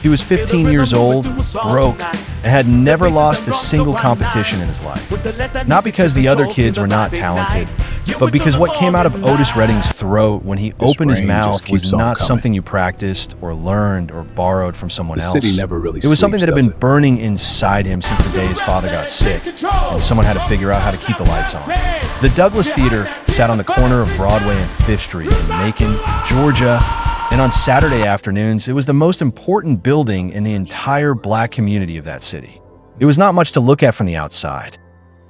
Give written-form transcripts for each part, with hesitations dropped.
He was 15 years old, broke, and had never lost a single competition in his life. Not because the other kids were not talented, but because what came out of Otis Redding's throat when he opened his mouth was not something you practiced or learned or borrowed from someone else. It was something that had been burning inside him since the day his father got sick, and someone had to figure out how to keep the lights on. The Douglas Theater sat on the corner of Broadway and 5th Street in Macon, Georgia, and on Saturday afternoons, it was the most important building in the entire black community of that city. It was not much to look at from the outside.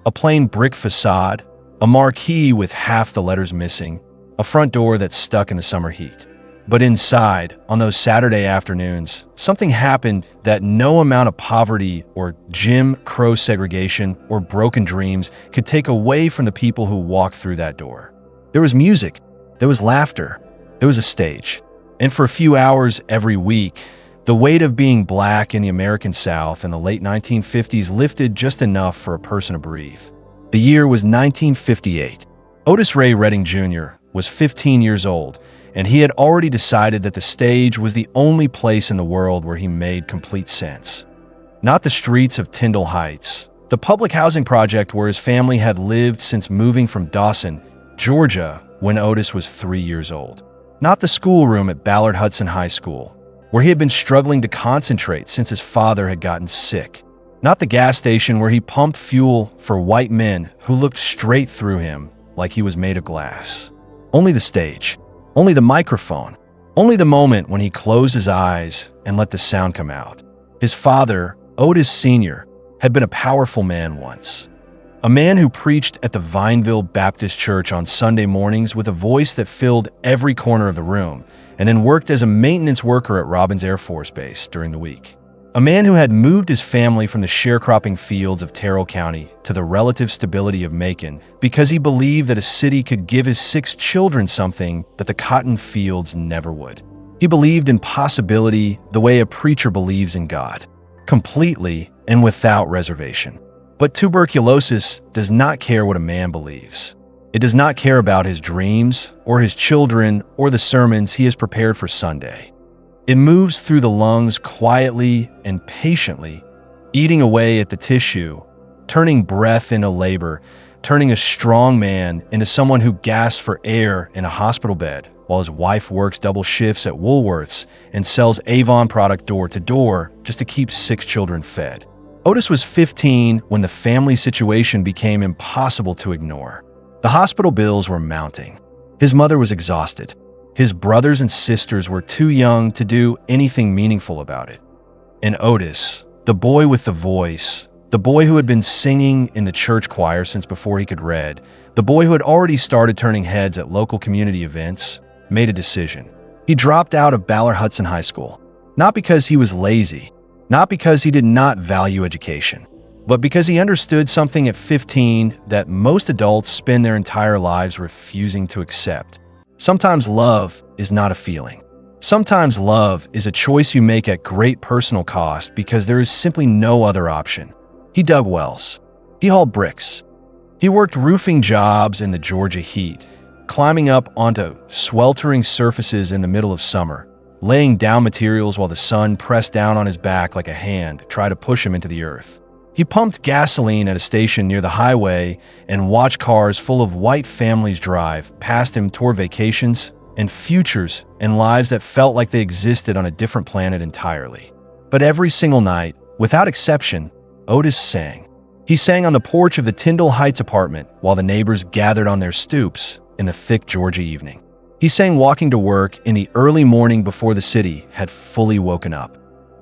A plain brick facade, a marquee with half the letters missing, a front door that's stuck in the summer heat. But inside, on those Saturday afternoons, something happened that no amount of poverty or Jim Crow segregation or broken dreams could take away from the people who walked through that door. There was music, there was laughter, there was a stage. And for a few hours every week, the weight of being black in the American South in the late 1950s lifted just enough for a person to breathe. The year was 1958. Otis Ray Redding Jr. was 15 years old, and he had already decided that the stage was the only place in the world where he made complete sense. Not the streets of Tyndall Heights, the public housing project where his family had lived since moving from Dawson, Georgia, when Otis was 3 years old. Not the schoolroom at Ballard Hudson High School, where he had been struggling to concentrate since his father had gotten sick. Not the gas station where he pumped fuel for white men who looked straight through him like he was made of glass. Only the stage, only the microphone, only the moment when he closed his eyes and let the sound come out. His father, Otis Sr., had been a powerful man once. A man who preached at the Vineville Baptist Church on Sunday mornings with a voice that filled every corner of the room, and then worked as a maintenance worker at Robins Air Force Base during the week. A man who had moved his family from the sharecropping fields of Terrell County to the relative stability of Macon because he believed that a city could give his 6 children something that the cotton fields never would. He believed in possibility the way a preacher believes in God, completely and without reservation. But tuberculosis does not care what a man believes. It does not care about his dreams or his children or the sermons he has prepared for Sunday. It moves through the lungs quietly and patiently, eating away at the tissue, turning breath into labor, turning a strong man into someone who gasps for air in a hospital bed while his wife works double shifts at Woolworths and sells Avon product door to door just to keep 6 children fed. Otis was 15 when the family situation became impossible to ignore. The hospital bills were mounting. His mother was exhausted. His brothers and sisters were too young to do anything meaningful about it. And Otis, the boy with the voice, the boy who had been singing in the church choir since before he could read, the boy who had already started turning heads at local community events, made a decision. He dropped out of Ballard Hudson High School, not because he was lazy, not because he did not value education, but because he understood something at 15 that most adults spend their entire lives refusing to accept. Sometimes love is not a feeling. Sometimes love is a choice you make at great personal cost because there is simply no other option. He dug wells. He hauled bricks. He worked roofing jobs in the Georgia heat, climbing up onto sweltering surfaces in the middle of summer, laying down materials while the sun pressed down on his back like a hand to try to push him into the earth. He pumped gasoline at a station near the highway and watched cars full of white families drive past him toward vacations and futures and lives that felt like they existed on a different planet entirely. But every single night, without exception, Otis sang. He sang on the porch of the Tyndall Heights apartment while the neighbors gathered on their stoops in the thick Georgia evening. He sang walking to work in the early morning before the city had fully woken up.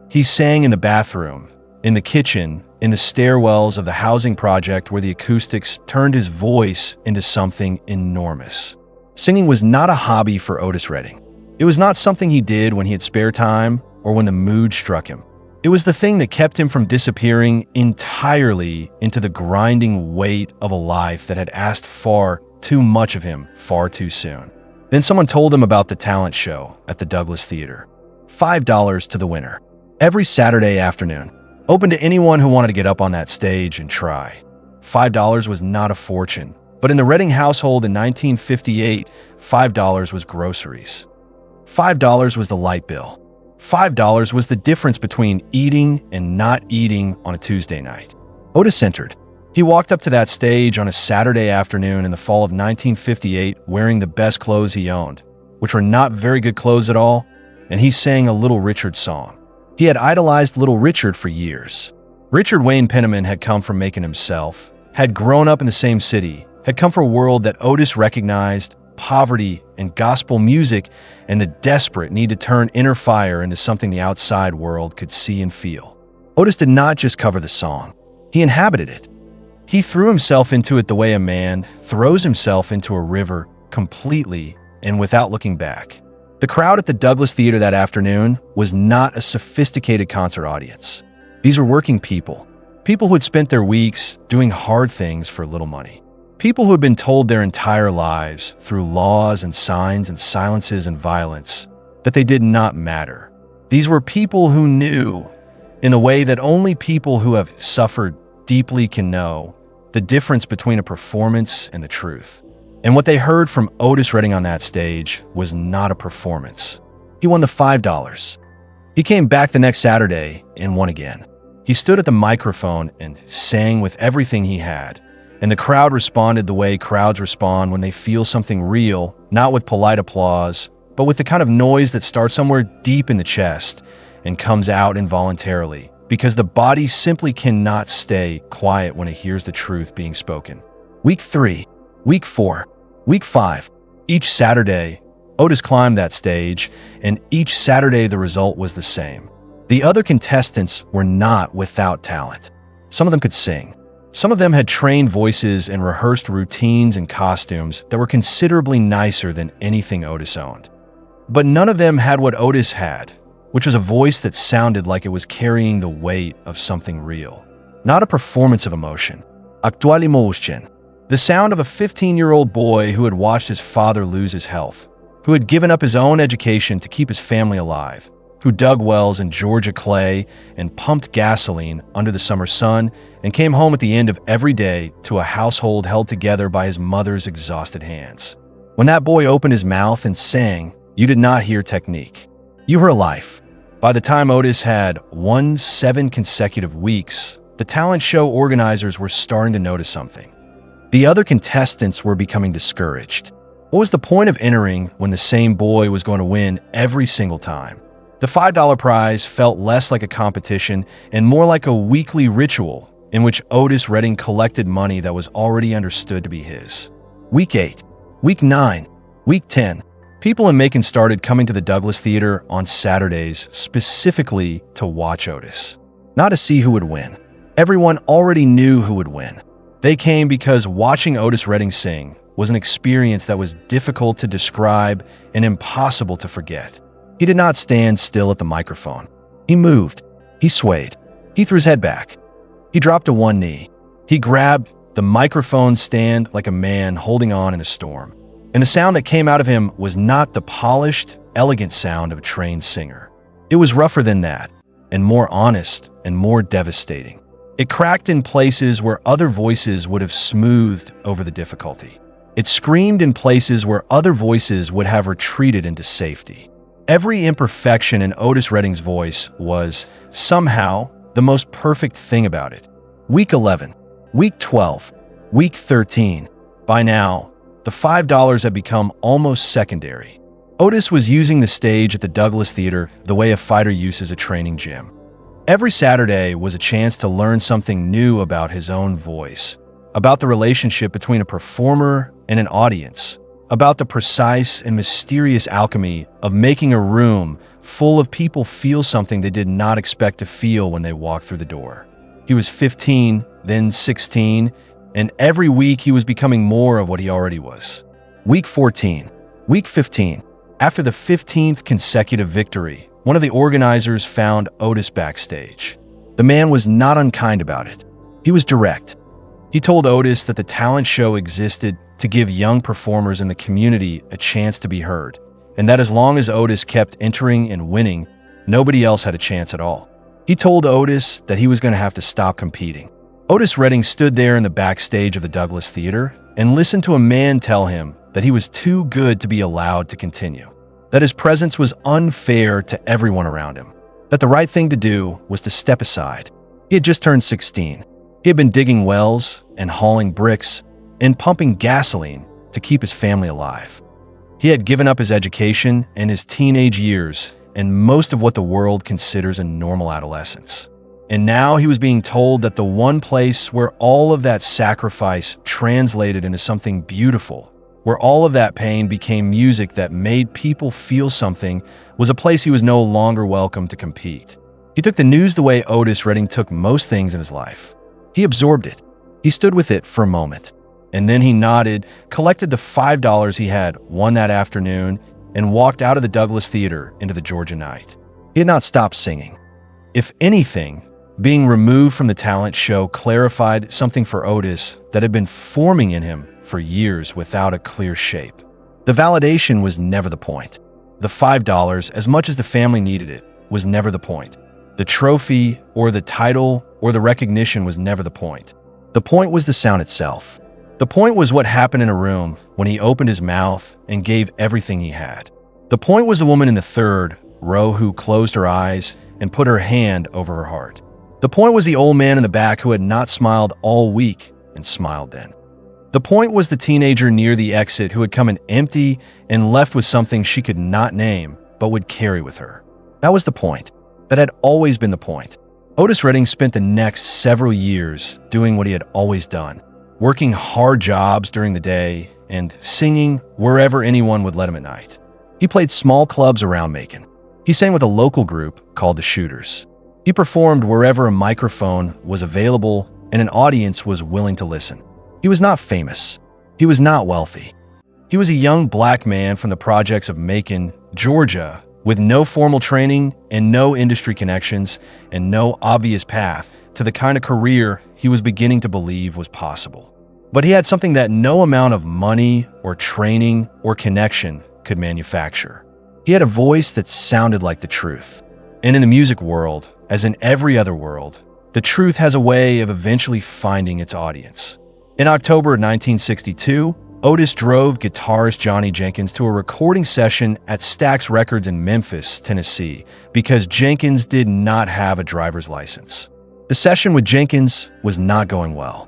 He sang in the bathroom, in the kitchen, in the stairwells of the housing project where the acoustics turned his voice into something enormous. Singing was not a hobby for Otis Redding. It was not something he did when he had spare time or when the mood struck him. It was the thing that kept him from disappearing entirely into the grinding weight of a life that had asked far too much of him far too soon. Then someone told him about the talent show at the Douglas Theater. $5 to the winner. Every Saturday afternoon. Open to anyone who wanted to get up on that stage and try. $5 was not a fortune, but in the Redding household in 1958, $5 was groceries. $5 was the light bill. $5 was the difference between eating and not eating on a Tuesday night. Otis entered. He walked up to that stage on a Saturday afternoon in the fall of 1958 wearing the best clothes he owned, which were not very good clothes at all, and he sang a Little Richard song. He had idolized Little Richard for years. Richard Wayne Penniman had come from Macon himself, had grown up in the same city, had come from a world that Otis recognized poverty and gospel music and the desperate need to turn inner fire into something the outside world could see and feel. Otis did not just cover the song. He inhabited it. He threw himself into it the way a man throws himself into a river completely and without looking back. The crowd at the Douglas Theater that afternoon was not a sophisticated concert audience. These were working people, people who had spent their weeks doing hard things for little money. People who had been told their entire lives, through laws and signs and silences and violence, that they did not matter. These were people who knew, in a way that only people who have suffered deeply can know, the difference between a performance and the truth. And what they heard from Otis Redding on that stage was not a performance. He won the $5. He came back the next Saturday and won again. He stood at the microphone and sang with everything he had. And the crowd responded the way crowds respond when they feel something real, not with polite applause, but with the kind of noise that starts somewhere deep in the chest and comes out involuntarily, because the body simply cannot stay quiet when it hears the truth being spoken. Week 3, Week 4, Week 5. Each Saturday, Otis climbed that stage, and each Saturday the result was the same. The other contestants were not without talent. Some of them could sing. Some of them had trained voices and rehearsed routines and costumes that were considerably nicer than anything Otis owned. But none of them had what Otis had, which was a voice that sounded like it was carrying the weight of something real. Not a performance of emotion. Actual emotion. The sound of a 15-year-old boy who had watched his father lose his health, who had given up his own education to keep his family alive, who dug wells in Georgia clay and pumped gasoline under the summer sun and came home at the end of every day to a household held together by his mother's exhausted hands. When that boy opened his mouth and sang, you did not hear technique. You heard life. By the time Otis had won 7 consecutive weeks, the talent show organizers were starting to notice something. The other contestants were becoming discouraged. What was the point of entering when the same boy was going to win every single time? The $5 prize felt less like a competition and more like a weekly ritual in which Otis Redding collected money that was already understood to be his. Week 8, Week 9, Week 10. People in Macon started coming to the Douglas Theater on Saturdays specifically to watch Otis, not to see who would win. Everyone already knew who would win. They came because watching Otis Redding sing was an experience that was difficult to describe and impossible to forget. He did not stand still at the microphone. He moved. He swayed. He threw his head back. He dropped to one knee. He grabbed the microphone stand like a man holding on in a storm. And the sound that came out of him was not the polished, elegant sound of a trained singer. It was rougher than that, and more honest and more devastating. It cracked in places where other voices would have smoothed over the difficulty. It screamed in places where other voices would have retreated into safety. Every imperfection in Otis Redding's voice was, somehow, the most perfect thing about it. Week 11, Week 12, Week 13. By now, the $5 had become almost secondary. Otis was using the stage at the Douglas Theater the way a fighter uses a training gym. Every Saturday was a chance to learn something new about his own voice, about the relationship between a performer and an audience, about the precise and mysterious alchemy of making a room full of people feel something they did not expect to feel when they walked through the door. He was 15, then 16, and every week he was becoming more of what he already was. Week 14, Week 15. After the 15th consecutive victory, one of the organizers found Otis backstage. The man was not unkind about it. He was direct. He told Otis that the talent show existed to give young performers in the community a chance to be heard, and that as long as Otis kept entering and winning, nobody else had a chance at all. He told Otis that he was going to have to stop competing. Otis Redding stood there in the backstage of the Douglas Theater and listened to a man tell him that he was too good to be allowed to continue. that his presence was unfair to everyone around him, that the right thing to do was to step aside. He had just turned 16. He had been digging wells and hauling bricks and pumping gasoline to keep his family alive. He had given up his education and his teenage years and most of what the world considers a normal adolescence. And now he was being told that the one place where all of that sacrifice translated into something beautiful, where all of that pain became music that made people feel something, was a place he was no longer welcome to compete. He took the news the way Otis Redding took most things in his life. He absorbed it. He stood with it for a moment. And then he nodded, collected the $5 he had won that afternoon, and walked out of the Douglas Theater into the Georgia night. He had not stopped singing. If anything, being removed from the talent show clarified something for Otis that had been forming in him for years without a clear shape. The validation was never the point. The $5, as much as the family needed it, was never the point. The trophy or the title or the recognition was never the point. The point was the sound itself. The point was what happened in a room when he opened his mouth and gave everything he had. The point was the woman in the third row who closed her eyes and put her hand over her heart. The point was the old man in the back who had not smiled all week and smiled then. The point was the teenager near the exit who had come in empty and left with something she could not name but would carry with her. That was the point. That had always been the point. Otis Redding spent the next several years doing what he had always done, working hard jobs during the day and singing wherever anyone would let him at night. He played small clubs around Macon. He sang with a local group called the Shooters. He performed wherever a microphone was available and an audience was willing to listen. He was not famous. He was not wealthy. He was a young black man from the projects of Macon, Georgia, with no formal training and no industry connections and no obvious path to the kind of career he was beginning to believe was possible. But he had something that no amount of money or training or connection could manufacture. He had a voice that sounded like the truth. And in the music world, as in every other world, the truth has a way of eventually finding its audience. In October 1962, Otis drove guitarist Johnny Jenkins to a recording session at Stax Records in Memphis, Tennessee, because Jenkins did not have a driver's license. The session with Jenkins was not going well.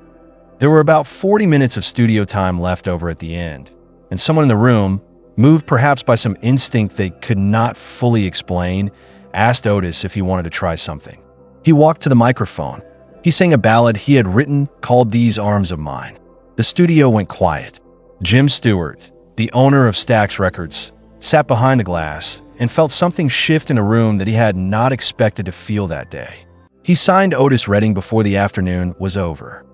There were about 40 minutes of studio time left over at the end, and someone in the room, moved perhaps by some instinct they could not fully explain, asked Otis if he wanted to try something. He walked to the microphone. He sang a ballad he had written called These Arms of Mine. The studio went quiet. Jim Stewart, the owner of Stax Records, sat behind the glass and felt something shift in a room that he had not expected to feel that day. He signed Otis Redding before the afternoon was over.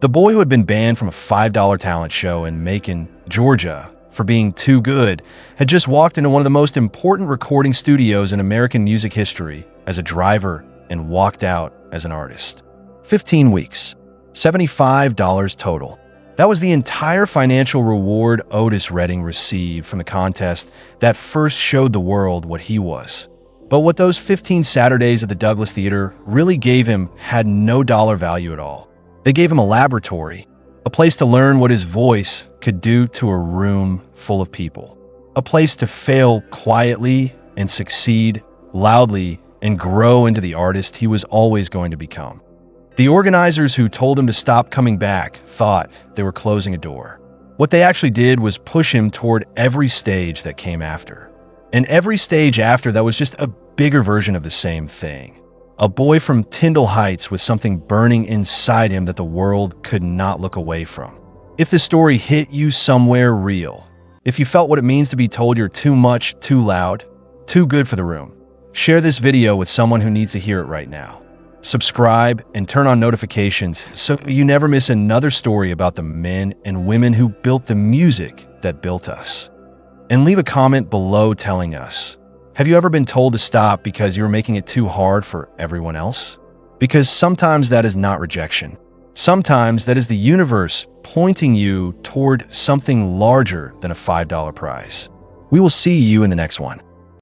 The boy who had been banned from a $5 talent show in Macon, Georgia, for being too good, had just walked into one of the most important recording studios in American music history as a driver and walked out as an artist. 15 weeks, $75 total. That was the entire financial reward Otis Redding received from the contest that first showed the world what he was. But what those 15 Saturdays at the Douglas Theater really gave him had no dollar value at all. They gave him a laboratory, a place to learn what his voice could do to a room full of people, a place to fail quietly and succeed loudly and grow into the artist he was always going to become. The organizers who told him to stop coming back thought they were closing a door. What they actually did was push him toward every stage that came after. And every stage after that was just a bigger version of the same thing. A boy from Tyndall Heights with something burning inside him that the world could not look away from. If the story hit you somewhere real, if you felt what it means to be told you're too much, too loud, too good for the room, share this video with someone who needs to hear it right now. Subscribe and turn on notifications so you never miss another story about the men and women who built the music that built us. And leave a comment below telling us, have you ever been told to stop because you were making it too hard for everyone else? Because sometimes that is not rejection. Sometimes that is the universe pointing you toward something larger than a $5 prize. We will see you in the next one.